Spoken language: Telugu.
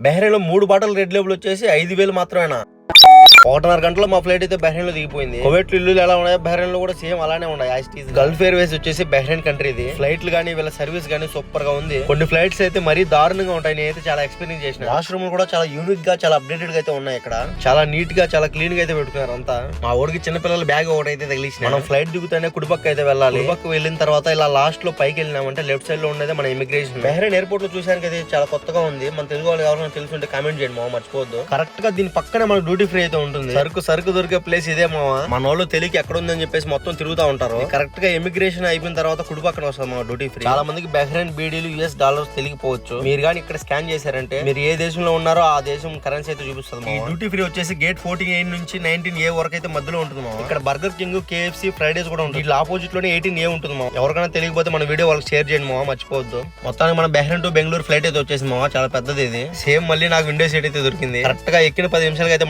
బహ్రెయిన్ లో 3 బాటలు రెడ్ లేబుల్ వచ్చేసి 5,000 మాత్రమేనా. 1.5 గంటలో మా ఫ్లైట్ అయితే బహ్రెయిన్ లో దిగిపోయింది. కువైట్ లో ఇల్లు ఎలా ఉన్నాయి, బహ్రెయిన్ లో కూడా సేమ్ అలానే ఉన్నాయి. గల్ఫ్ ఎయిర్వేస్ వచ్చేసి బహ్రెయిన్ కంట్రీ ఇది. ఫ్లైట్లు గానీ వీళ్ళ సర్వీస్ గానీ సూపర్ గా ఉంది. కొన్ని ఫ్లైట్స్ అయితే మరీ దారుణంగా ఉంటాయి. నేనైతే చాలా ఎక్స్పీరియన్స్ చేసిన. వాష్రూమ్ కూడా చాలా యూనిక్ గా చాలా అప్డేటెడ్ గా అయితే ఉన్నాయి. ఇక్కడ చాలా నీట్ గా చాలా క్లీన్ గా అయితే పెట్టుకున్నారు అంతా. మా ఊరికి చిన్నపిల్లల బ్యాగ్ ఒకటి అయితే తగిలించిన. మనం ఫ్లైట్ దిగుతానే కుడిపక్క అయితే వెళ్ళాలి. కుడిపక్క వెళ్ళిన తర్వాత ఇలా లాస్ట్ లో పైకి వెళ్ళినామంటే లెఫ్ట్ సైడ్ లో ఉండేది మన ఇమిగ్రేషన్. బహ్రెయిన్ ఎయిర్పోర్ట్ లో చూసానికి అయితే చాలా కొత్తగా ఉంది. మన తెలుగు వాళ్ళు ఎవరైనా తెలుసుంటే కామెంట్ చేయండి మామ, మర్చిపోవద్దు. కరెక్ట్ గా దీని పక్కనే మన డ్యూటీ ఫ్రీ అయితే ఉంటుంది. సరుకు దొరికే ప్లేస్ ఇదే మామ. మన వాళ్ళు తెలియక ఎక్కడ ఉందని చెప్పేసి మొత్తం తిరుగుతా ఉంటారు. కరెక్ట్ గా ఇమిగ్రేషన్ అయిపోయిన తర్వాత కుడి పక్కన వస్తుంది మా డ్యూటీ ఫ్రీ. చాలా మందికి బహ్రెయిన్ బీడీలు US డాలర్స్ తెలియకపోవచ్చు. మీరు కానీ ఇక్కడ స్కాన్ చేశారంటే మీరు ఏ దేశంలో ఉన్నారో ఆ దేశం కరెన్సీ అయితే చూపిస్తుంది. ఈ డ్యూటీ ఫ్రీ వచ్చేసి గేట్ 14A నుంచి 19A వరకు అయితే మధ్యలో ఉంటుంది మామ. ఇక్కడ బర్గర్ కింగ్, KFC, ఫ్రైడేస్ కూడా ఉంటుంది. ఇట్లా ఆపోజిట్ లోనే 18A ఉంటుంది మామ. ఎవరికైనా తెలియకపోతే మన వీడియో వాళ్ళకి షేర్ చేయండి మామ, మర్చిపోవద్దు. మొత్తానికి మన బహ్రెయిన్ టు బెంగళూరు ఫ్లైట్ అయితే వచ్చేసి మామ. చాలా పెద్దది ఇది. సేమ్ మళ్ళీ నాకు విండో సీట్ అయితే దొరికింది. కరెక్ట్ గా ఎక్కిన 10 నిమిషాలకి అయితే